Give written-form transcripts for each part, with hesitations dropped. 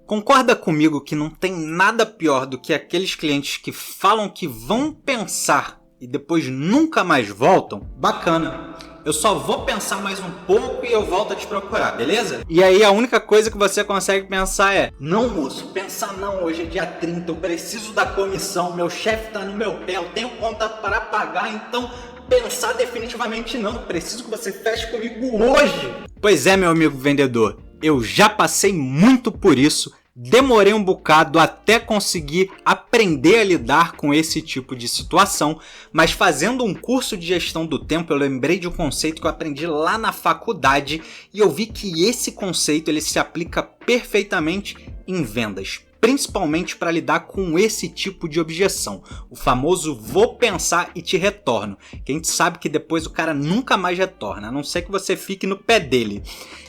Concorda comigo que não tem nada pior do que aqueles clientes que falam que vão pensar e depois nunca mais voltam? Bacana. Eu só vou pensar mais um pouco e eu volto a te procurar, beleza? E aí a única coisa que você consegue pensar é: não, moço, pensar não, hoje é dia 30, eu preciso da comissão, meu chefe tá no meu pé, eu tenho conta para pagar, então pensar definitivamente não, preciso que você feche comigo hoje. Pois é, meu amigo vendedor, eu já passei muito por isso. Demorei um bocado até conseguir aprender a lidar com esse tipo de situação, mas fazendo um curso de gestão do tempo eu lembrei de um conceito que eu aprendi lá na faculdade e eu vi que esse conceito ele se aplica perfeitamente em vendas, principalmente para lidar com esse tipo de objeção, o famoso vou pensar e te retorno, que a gente sabe que depois o cara nunca mais retorna, a não ser que você fique no pé dele.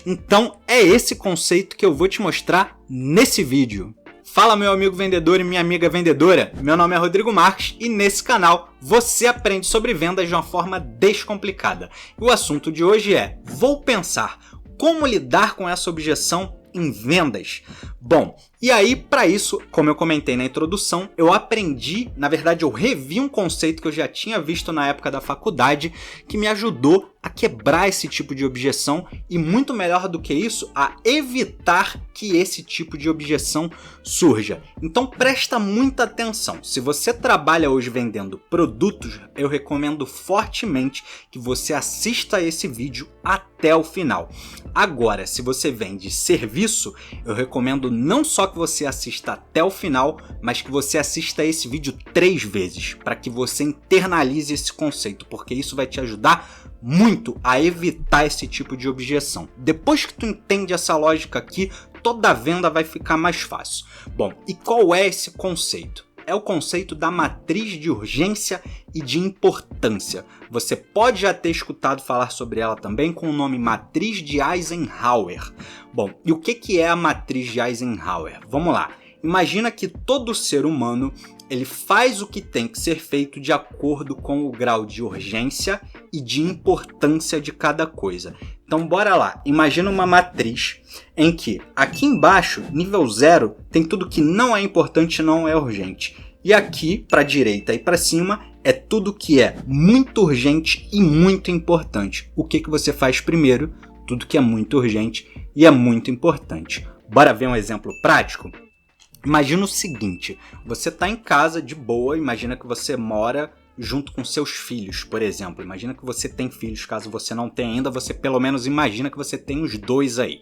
Então é esse conceito que eu vou te mostrar nesse vídeo. Fala, meu amigo vendedor e minha amiga vendedora, meu nome é Rodrigo Marques e nesse canal você aprende sobre vendas de uma forma descomplicada. E o assunto de hoje é: vou pensar, como lidar com essa objeção em vendas? Bom, e aí para isso, como eu comentei na introdução, eu aprendi, na verdade eu revi um conceito que eu já tinha visto na época da faculdade, que me ajudou a quebrar esse tipo de objeção e, muito melhor do que isso, a evitar que esse tipo de objeção surja. Então presta muita atenção, se você trabalha hoje vendendo produtos, eu recomendo fortemente que você assista esse vídeo até o final. Agora, se você vende serviço, eu recomendo não só que você assista até o final, mas que você assista esse vídeo 3 vezes, para que você internalize esse conceito, porque isso vai te ajudar muito a evitar esse tipo de objeção. Depois que tu entende essa lógica aqui, toda a venda vai ficar mais fácil. Bom, e qual é esse conceito? É o conceito da matriz de urgência e de importância. Você pode já ter escutado falar sobre ela também com o nome matriz de Eisenhower. Bom, e o que é a matriz de Eisenhower? Vamos lá. Imagina que todo ser humano ele faz o que tem que ser feito de acordo com o grau de urgência e de importância de cada coisa. Então bora lá, imagina uma matriz em que aqui embaixo, nível 0, tem tudo que não é importante e não é urgente. E aqui, para a direita e para cima, é tudo que é muito urgente e muito importante. O que você faz primeiro? Tudo que é muito urgente e é muito importante. Bora ver um exemplo prático? Imagina o seguinte, você está em casa de boa, imagina que você mora junto com seus filhos, por exemplo. Imagina que você tem filhos, caso você não tenha ainda, você pelo menos imagina que você tem uns 2 aí.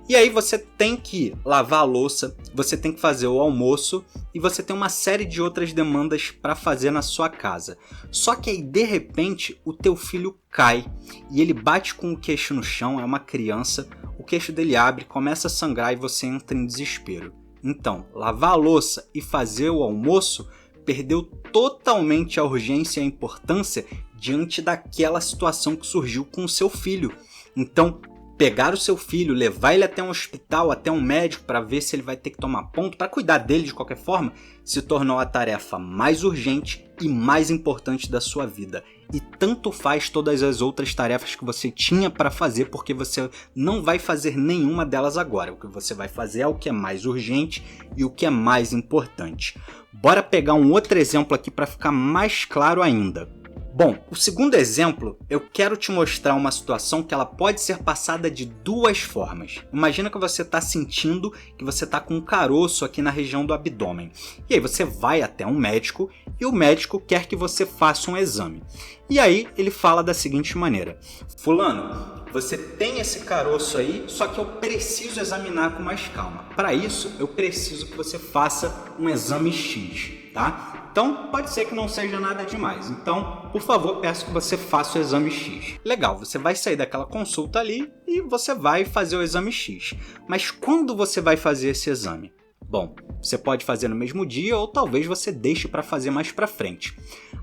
E aí você tem que lavar a louça, você tem que fazer o almoço e você tem uma série de outras demandas para fazer na sua casa. Só que aí de repente o teu filho cai e ele bate com o queixo no chão, é uma criança, o queixo dele abre, começa a sangrar e você entra em desespero. Então, lavar a louça e fazer o almoço perdeu totalmente a urgência e a importância diante daquela situação que surgiu com o seu filho. Então, pegar o seu filho, levar ele até um hospital, até um médico para ver se ele vai ter que tomar ponto, para cuidar dele de qualquer forma, se tornou a tarefa mais urgente e mais importante da sua vida. E tanto faz todas as outras tarefas que você tinha para fazer, porque você não vai fazer nenhuma delas agora. O que você vai fazer é o que é mais urgente e o que é mais importante. Bora pegar um outro exemplo aqui para ficar mais claro ainda. Bom, o segundo exemplo, eu quero te mostrar uma situação que ela pode ser passada de 2 formas. Imagina que você está sentindo que você está com um caroço aqui na região do abdômen. E aí você vai até um médico e o médico quer que você faça um exame. E aí ele fala da seguinte maneira: fulano, você tem esse caroço aí, só que eu preciso examinar com mais calma. Para isso, eu preciso que você faça um exame X, tá? Então, pode ser que não seja nada demais. Então, por favor, peço que você faça o exame X. Legal, você vai sair daquela consulta ali e você vai fazer o exame X. Mas quando você vai fazer esse exame? Bom, você pode fazer no mesmo dia ou talvez você deixe para fazer mais para frente.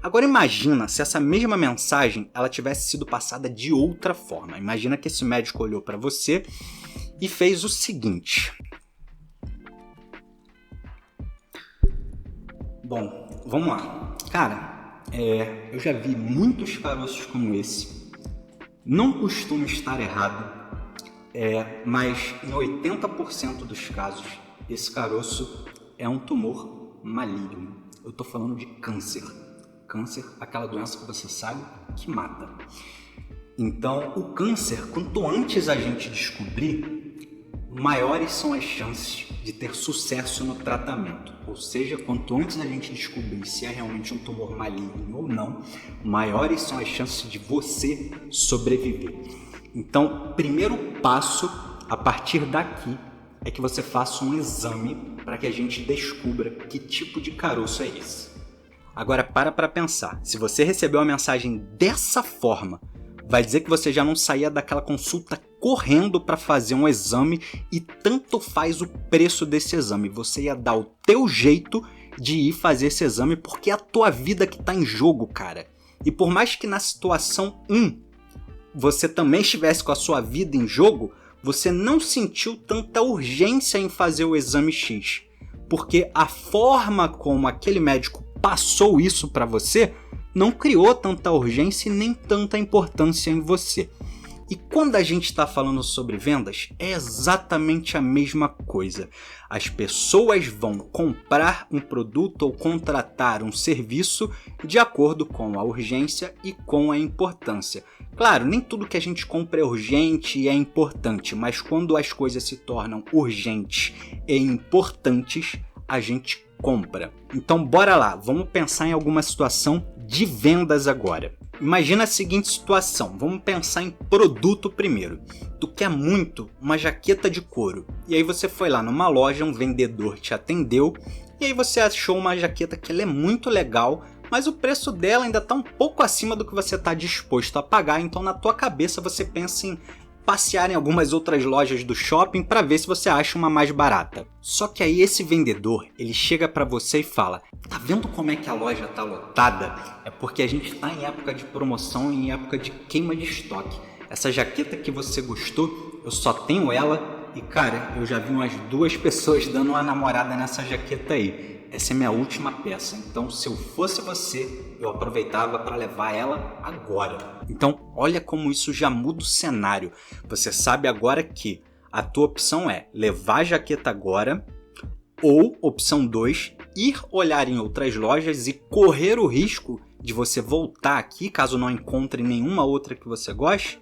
Agora imagina se essa mesma mensagem ela tivesse sido passada de outra forma. Imagina que esse médico olhou para você e fez o seguinte. Bom, vamos lá. Cara, eu já vi muitos caroços como esse. Não costumo estar errado, mas em 80% dos casos esse caroço é um tumor maligno. Eu tô falando de câncer. Câncer, aquela doença que você sabe que mata. Então, o câncer, quanto antes a gente descobrir, maiores são as chances de ter sucesso no tratamento. Ou seja, quanto antes a gente descobrir se é realmente um tumor maligno ou não, maiores são as chances de você sobreviver. Então, primeiro passo, a partir daqui, é que você faça um exame para que a gente descubra que tipo de caroço é esse. Agora para pensar, se você recebeu a mensagem dessa forma, vai dizer que você já não saía daquela consulta correndo para fazer um exame e tanto faz o preço desse exame. Você ia dar o teu jeito de ir fazer esse exame porque é a tua vida que está em jogo, cara. E por mais que na situação 1 você também estivesse com a sua vida em jogo, você não sentiu tanta urgência em fazer o exame X. Porque a forma como aquele médico passou isso para você não criou tanta urgência e nem tanta importância em você. E quando a gente está falando sobre vendas, é exatamente a mesma coisa. As pessoas vão comprar um produto ou contratar um serviço de acordo com a urgência e com a importância. Claro, nem tudo que a gente compra é urgente e é importante, mas quando as coisas se tornam urgentes e importantes, a gente compra. Então bora lá, vamos pensar em alguma situação de vendas agora. Imagina a seguinte situação, vamos pensar em produto primeiro. Tu quer muito uma jaqueta de couro, e aí você foi lá numa loja, um vendedor te atendeu, e aí você achou uma jaqueta que ela é muito legal, mas o preço dela ainda está um pouco acima do que você está disposto a pagar, então na tua cabeça você pensa em passear em algumas outras lojas do shopping para ver se você acha uma mais barata. Só que aí esse vendedor, ele chega para você e fala: tá vendo como é que a loja tá lotada? É porque a gente tá em época de promoção, em época de queima de estoque. Essa jaqueta que você gostou, eu só tenho ela e cara, eu já vi umas 2 pessoas dando uma namorada nessa jaqueta aí. Essa é minha última peça, então se eu fosse você, eu aproveitava para levar ela agora. Então olha como isso já muda o cenário. Você sabe agora que a tua opção é levar a jaqueta agora, ou opção 2, ir olhar em outras lojas e correr o risco de você voltar aqui caso não encontre nenhuma outra que você goste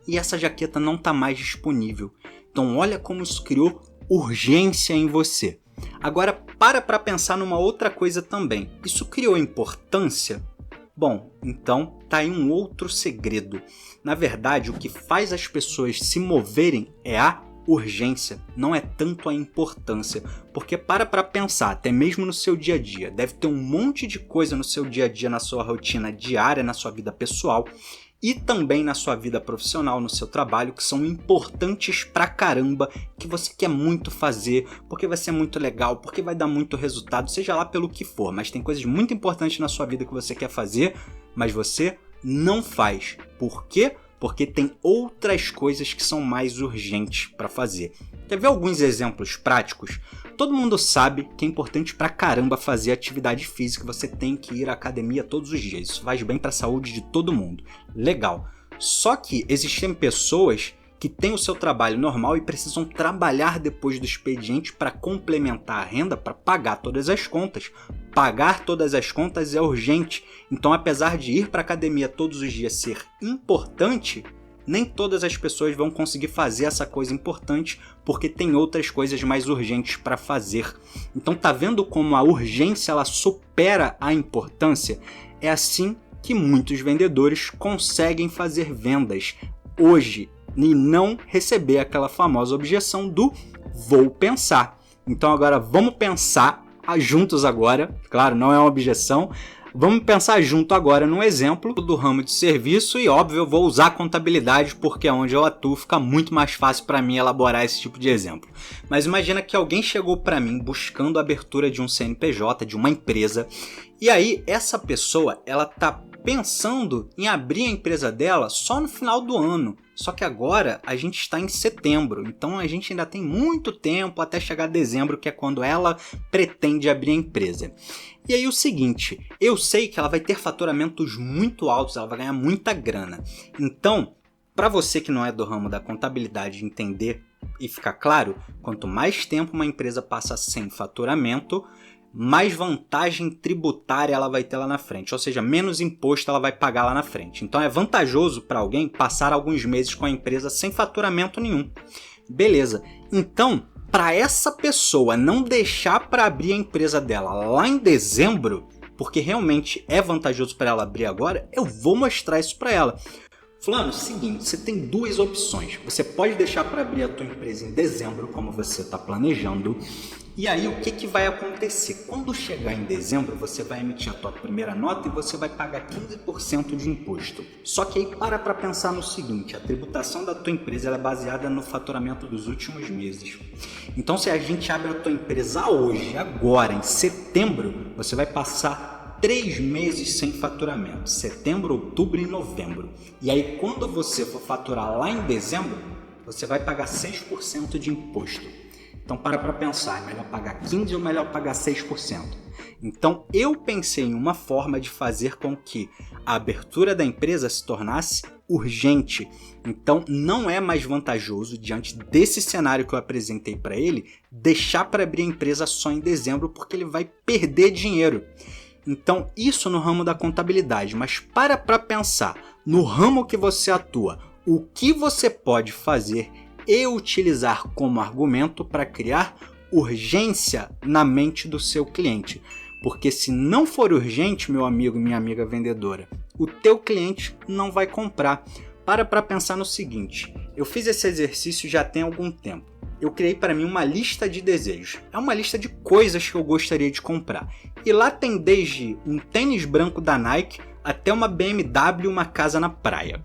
e essa jaqueta não está mais disponível. Então olha como isso criou urgência em você. Agora para pensar numa outra coisa também. Isso criou importância? Bom, então tá aí um outro segredo. Na verdade, o que faz as pessoas se moverem é a urgência, não é tanto a importância. Porque para pensar, até mesmo no seu dia a dia, deve ter um monte de coisa no seu dia a dia, na sua rotina diária, na sua vida pessoal e também na sua vida profissional, no seu trabalho, que são importantes pra caramba, que você quer muito fazer, porque vai ser muito legal, porque vai dar muito resultado, seja lá pelo que for, mas tem coisas muito importantes na sua vida que você quer fazer, mas você não faz. Por quê? Porque tem outras coisas que são mais urgentes para fazer. Quer ver alguns exemplos práticos? Todo mundo sabe que é importante pra caramba fazer atividade física, você tem que ir à academia todos os dias, isso faz bem para a saúde de todo mundo. Legal. Só que existem pessoas que têm o seu trabalho normal e precisam trabalhar depois do expediente para complementar a renda, para pagar todas as contas. Pagar todas as contas é urgente, então apesar de ir para a academia todos os dias ser importante, nem todas as pessoas vão conseguir fazer essa coisa importante porque tem outras coisas mais urgentes para fazer. Então tá vendo como a urgência ela supera a importância? É assim que muitos vendedores conseguem fazer vendas hoje e não receber aquela famosa objeção do vou pensar. Então agora vamos pensar juntos agora, claro, não é uma objeção. Vamos pensar junto agora num exemplo do ramo de serviço e óbvio eu vou usar contabilidade porque é onde eu atuo, fica muito mais fácil para mim elaborar esse tipo de exemplo. Mas imagina que alguém chegou para mim buscando a abertura de um CNPJ, de uma empresa, e aí essa pessoa ela tá pensando em abrir a empresa dela só no final do ano. Só que agora a gente está em setembro, então a gente ainda tem muito tempo até chegar dezembro, que é quando ela pretende abrir a empresa. E aí o seguinte, eu sei que ela vai ter faturamentos muito altos, ela vai ganhar muita grana. Então, para você que não é do ramo da contabilidade entender E fica claro, quanto mais tempo uma empresa passa sem faturamento, mais vantagem tributária ela vai ter lá na frente, ou seja, menos imposto ela vai pagar lá na frente. Então é vantajoso para alguém passar alguns meses com a empresa sem faturamento nenhum. Beleza, então para essa pessoa não deixar para abrir a empresa dela lá em dezembro, porque realmente é vantajoso para ela abrir agora, eu vou mostrar isso para ela. Fulano, seguinte, você tem duas opções. Você pode deixar para abrir a tua empresa em dezembro, como você está planejando. E aí, o que vai acontecer? Quando chegar em dezembro, você vai emitir a tua primeira nota e você vai pagar 15% de imposto. Só que aí para pensar no seguinte, a tributação da tua empresa ela é baseada no faturamento dos últimos meses. Então, se a gente abre a tua empresa hoje, agora, em setembro, você vai passar 3 meses sem faturamento, setembro, outubro e novembro. E aí quando você for faturar lá em dezembro, você vai pagar 6% de imposto. Então para pensar, é melhor pagar 15% ou melhor pagar 6%? Então eu pensei em uma forma de fazer com que a abertura da empresa se tornasse urgente. Então não é mais vantajoso, diante desse cenário que eu apresentei para ele, deixar para abrir a empresa só em dezembro, porque ele vai perder dinheiro. Então, isso no ramo da contabilidade, mas para pensar no ramo que você atua, o que você pode fazer e utilizar como argumento para criar urgência na mente do seu cliente. Porque se não for urgente, meu amigo e minha amiga vendedora, o teu cliente não vai comprar. Para pensar no seguinte, eu fiz esse exercício já tem algum tempo. Eu criei para mim uma lista de desejos. É uma lista de coisas que eu gostaria de comprar. E lá tem desde um tênis branco da Nike até uma BMW e uma casa na praia.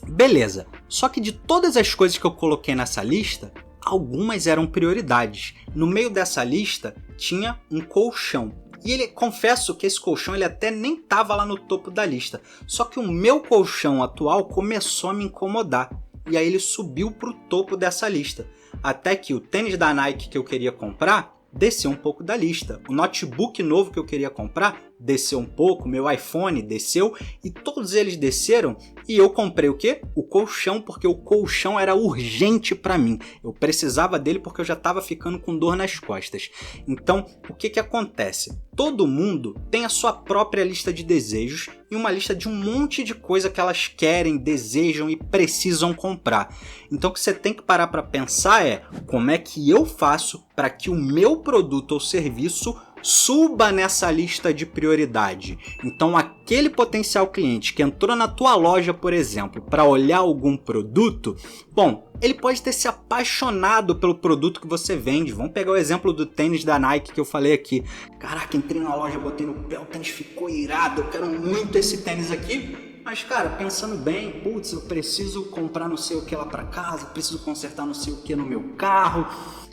Beleza, só que de todas as coisas que eu coloquei nessa lista, algumas eram prioridades. No meio dessa lista tinha um colchão. E confesso que esse colchão ele até nem estava lá no topo da lista. Só que o meu colchão atual começou a me incomodar. E aí ele subiu para o topo dessa lista. Até que o tênis da Nike que eu queria comprar desceu um pouco da lista. O notebook novo que eu queria comprar desceu um pouco, meu iPhone desceu e todos eles desceram e eu comprei o quê? O colchão, porque o colchão era urgente para mim. Eu precisava dele porque eu já estava ficando com dor nas costas. Então, o que acontece? Todo mundo tem a sua própria lista de desejos e uma lista de um monte de coisa que elas querem, desejam e precisam comprar. Então, o que você tem que parar para pensar é como é que eu faço para que o meu produto ou serviço suba nessa lista de prioridade. Então, aquele potencial cliente que entrou na tua loja, por exemplo, para olhar algum produto, bom, ele pode ter se apaixonado pelo produto que você vende. Vamos pegar o exemplo do tênis da Nike que eu falei aqui. Caraca, entrei na loja, botei no pé, o tênis ficou irado, eu quero muito esse tênis aqui. Mas, cara, pensando bem, putz, eu preciso comprar não sei o que lá para casa, preciso consertar não sei o que no meu carro.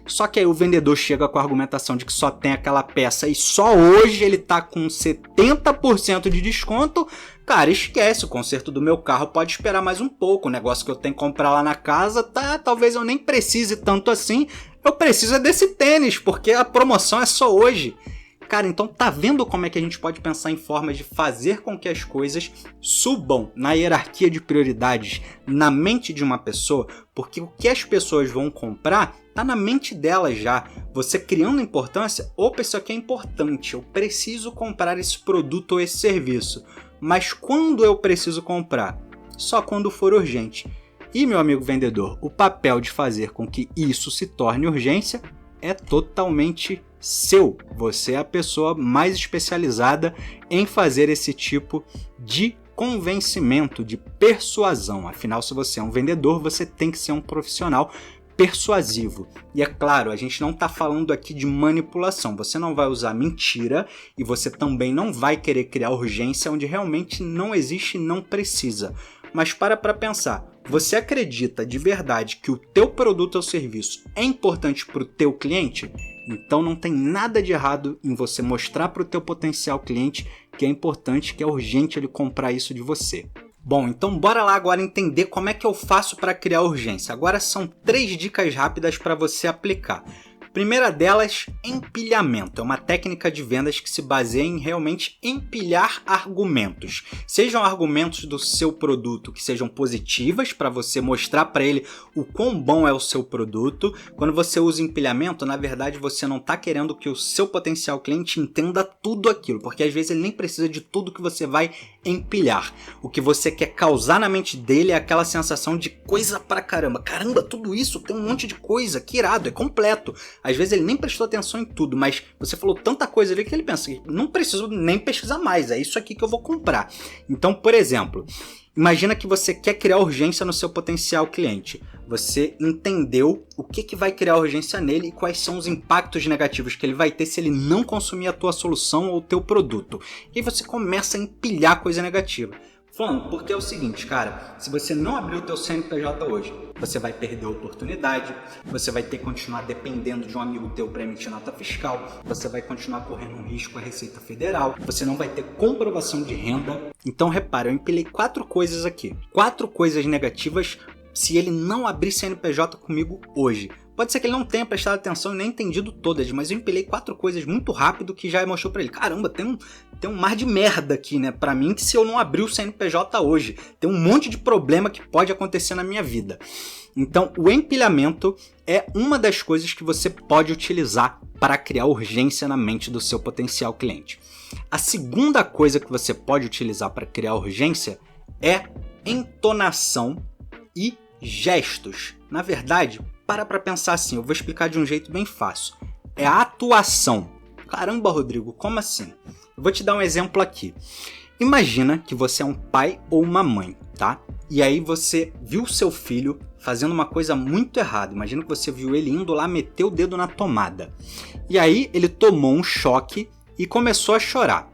Só que aí o vendedor chega com a argumentação de que só tem aquela peça e só hoje ele tá com 70% de desconto. Cara, esquece, o conserto do meu carro pode esperar mais um pouco. O negócio que eu tenho que comprar lá na casa, talvez eu nem precise tanto assim. Eu preciso é desse tênis, porque a promoção é só hoje. Cara, então tá vendo como é que a gente pode pensar em formas de fazer com que as coisas subam na hierarquia de prioridades na mente de uma pessoa? Porque o que as pessoas vão comprar tá na mente delas já. Você criando importância, opa, isso aqui é importante, eu preciso comprar esse produto ou esse serviço. Mas quando eu preciso comprar? Só quando for urgente. E, meu amigo vendedor, o papel de fazer com que isso se torne urgência é totalmente seu. Você é a pessoa mais especializada em fazer esse tipo de convencimento, de persuasão. Afinal, se você é um vendedor, você tem que ser um profissional persuasivo. E é claro, a gente não está falando aqui de manipulação. Você não vai usar mentira e você também não vai querer criar urgência onde realmente não existe e não precisa. Mas para pensar, você acredita de verdade que o teu produto ou serviço é importante para o teu cliente? Então não tem nada de errado em você mostrar para o teu potencial cliente que é importante, que é urgente ele comprar isso de você. Bom, então bora lá agora entender como é que eu faço para criar urgência. Agora são 3 dicas rápidas para você aplicar. Primeira delas, empilhamento. É uma técnica de vendas que se baseia em realmente empilhar argumentos. Sejam argumentos do seu produto que sejam positivas para você mostrar para ele o quão bom é o seu produto. Quando você usa empilhamento, na verdade você não está querendo que o seu potencial cliente entenda tudo aquilo, porque às vezes ele nem precisa de tudo que você vai empilhar. O que você quer causar na mente dele é aquela sensação de coisa pra caramba. Caramba, tudo isso tem um monte de coisa, que irado, é completo. Às vezes ele nem prestou atenção em tudo, mas você falou tanta coisa ali que ele pensa, não preciso nem pesquisar mais, é isso aqui que eu vou comprar. Então, por exemplo, imagina que você quer criar urgência no seu potencial cliente. Você entendeu o que vai criar urgência nele e quais são os impactos negativos que ele vai ter se ele não consumir a tua solução ou o teu produto. E aí você começa a empilhar coisa negativa. Falando, porque é o seguinte, cara, se você não abrir o teu CNPJ hoje, você vai perder a oportunidade, você vai ter que continuar dependendo de um amigo teu para emitir nota fiscal, você vai continuar correndo um risco com a Receita Federal, você não vai ter comprovação de renda. Então, repara, eu empilhei 4 coisas aqui, 4 coisas negativas se ele não abrir CNPJ comigo hoje. Pode ser que ele não tenha prestado atenção e nem entendido todas, mas eu empilhei 4 coisas muito rápido que já mostrou pra ele. Caramba, tem um mar de merda aqui, né? Pra mim, que se eu não abrir o CNPJ hoje, tem um monte de problema que pode acontecer na minha vida. Então, o empilhamento é uma das coisas que você pode utilizar para criar urgência na mente do seu potencial cliente. A segunda coisa que você pode utilizar para criar urgência é entonação e gestos. Na verdade, para pensar assim, eu vou explicar de um jeito bem fácil. É a atuação. Caramba, Rodrigo, como assim? Eu vou te dar um exemplo aqui. Imagina que você é um pai ou uma mãe, tá? E aí você viu seu filho fazendo uma coisa muito errada. Imagina que você viu ele indo lá meter o dedo na tomada. E aí ele tomou um choque e começou a chorar.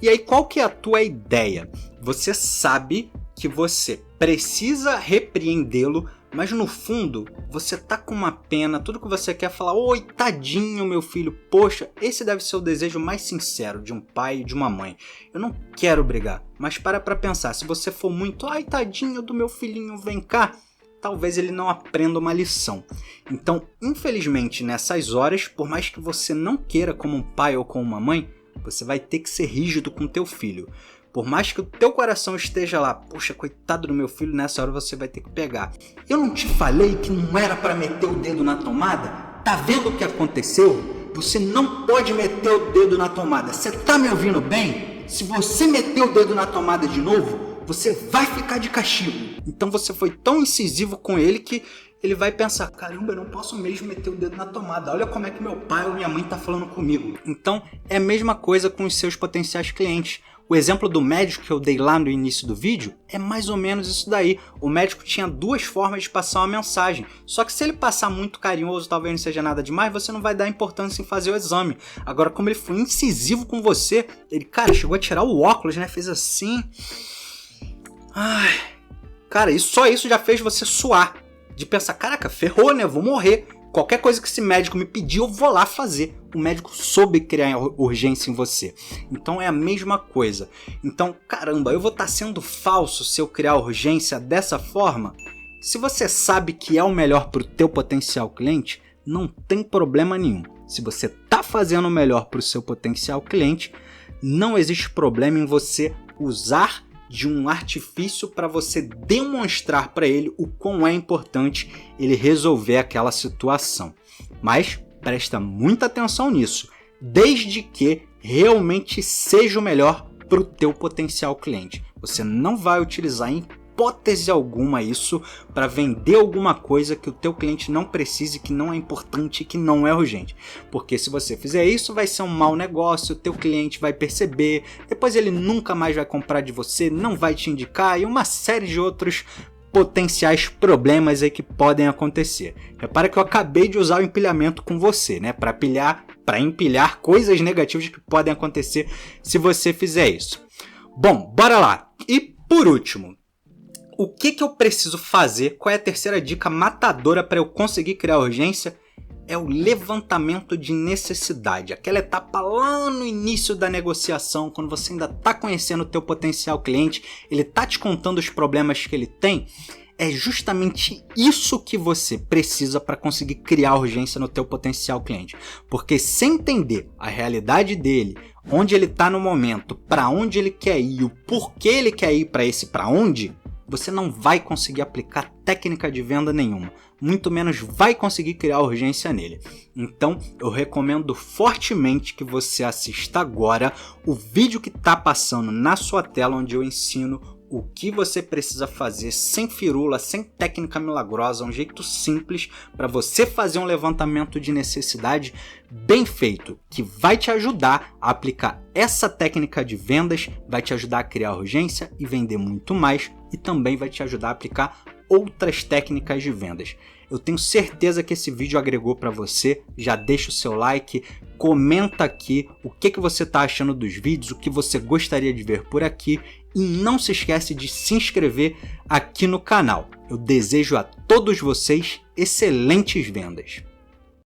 E aí qual que é a tua ideia? Você sabe que você precisa repreendê-lo, mas no fundo, você tá com uma pena, tudo que você quer é falar, oi, tadinho meu filho, poxa, esse deve ser o desejo mais sincero de um pai e de uma mãe. Eu não quero brigar, mas para pensar, se você for muito, ai, tadinho do meu filhinho, vem cá, talvez ele não aprenda uma lição. Então, infelizmente, nessas horas, por mais que você não queira como um pai ou como uma mãe, você vai ter que ser rígido com teu filho. Por mais que o teu coração esteja lá, poxa, coitado do meu filho, nessa hora você vai ter que pegar. Eu não te falei que não era para meter o dedo na tomada? Tá vendo o que aconteceu? Você não pode meter o dedo na tomada. Você tá me ouvindo bem? Se você meter o dedo na tomada de novo, você vai ficar de castigo. Então você foi tão incisivo com ele que ele vai pensar, caramba, eu não posso mesmo meter o dedo na tomada. Olha como é que meu pai ou minha mãe tá falando comigo. Então é a mesma coisa com os seus potenciais clientes. O exemplo do médico que eu dei lá no início do vídeo é mais ou menos isso daí. O médico tinha 2 formas de passar uma mensagem. Só que se ele passar muito carinhoso, talvez não seja nada demais, você não vai dar importância em fazer o exame. Agora, como ele foi incisivo com você, ele, cara, chegou a tirar o óculos, né? Fez assim. Ai. Cara, só isso já fez você suar. De pensar, caraca, ferrou, né? Eu vou morrer. Qualquer coisa que esse médico me pedir, eu vou lá fazer. O médico soube criar urgência em você. Então é a mesma coisa. Então, caramba, eu vou estar sendo falso se eu criar urgência dessa forma? Se você sabe que é o melhor para o teu potencial cliente, não tem problema nenhum. Se você está fazendo o melhor para o seu potencial cliente, não existe problema em você usar de um artifício para você demonstrar para ele o quão é importante ele resolver aquela situação. Mas presta muita atenção nisso, desde que realmente seja o melhor para o teu potencial cliente. Você não vai utilizar em hipótese alguma isso para vender alguma coisa que o teu cliente não precise, que não é importante, que não é urgente. Porque se você fizer isso, vai ser um mau negócio, o teu cliente vai perceber, depois ele nunca mais vai comprar de você, não vai te indicar e uma série de outros potenciais problemas aí que podem acontecer. Repara que eu acabei de usar o empilhamento com você, né? Para empilhar coisas negativas que podem acontecer se você fizer isso. Bom, bora lá. E por último, o que eu preciso fazer? Qual é a terceira dica matadora para eu conseguir criar urgência? É o levantamento de necessidade. Aquela etapa lá no início da negociação, quando você ainda está conhecendo o teu potencial cliente, ele está te contando os problemas que ele tem. é justamente isso que você precisa para conseguir criar urgência no teu potencial cliente. Porque sem entender a realidade dele, onde ele está no momento, para onde ele quer ir, o porquê ele quer ir para esse para onde, você não vai conseguir aplicar técnica de venda nenhuma. Muito menos vai conseguir criar urgência nele. Então, eu recomendo fortemente que você assista agora o vídeo que está passando na sua tela, onde eu ensino o que você precisa fazer sem firula, sem técnica milagrosa, um jeito simples para você fazer um levantamento de necessidade bem feito, que vai te ajudar a aplicar essa técnica de vendas, vai te ajudar a criar urgência e vender muito mais, e também vai te ajudar a aplicar outras técnicas de vendas. Eu tenho certeza que esse vídeo agregou para você. Já deixa o seu like, comenta aqui o que você está achando dos vídeos, o que você gostaria de ver por aqui, e não se esquece de se inscrever aqui no canal. Eu desejo a todos vocês excelentes vendas.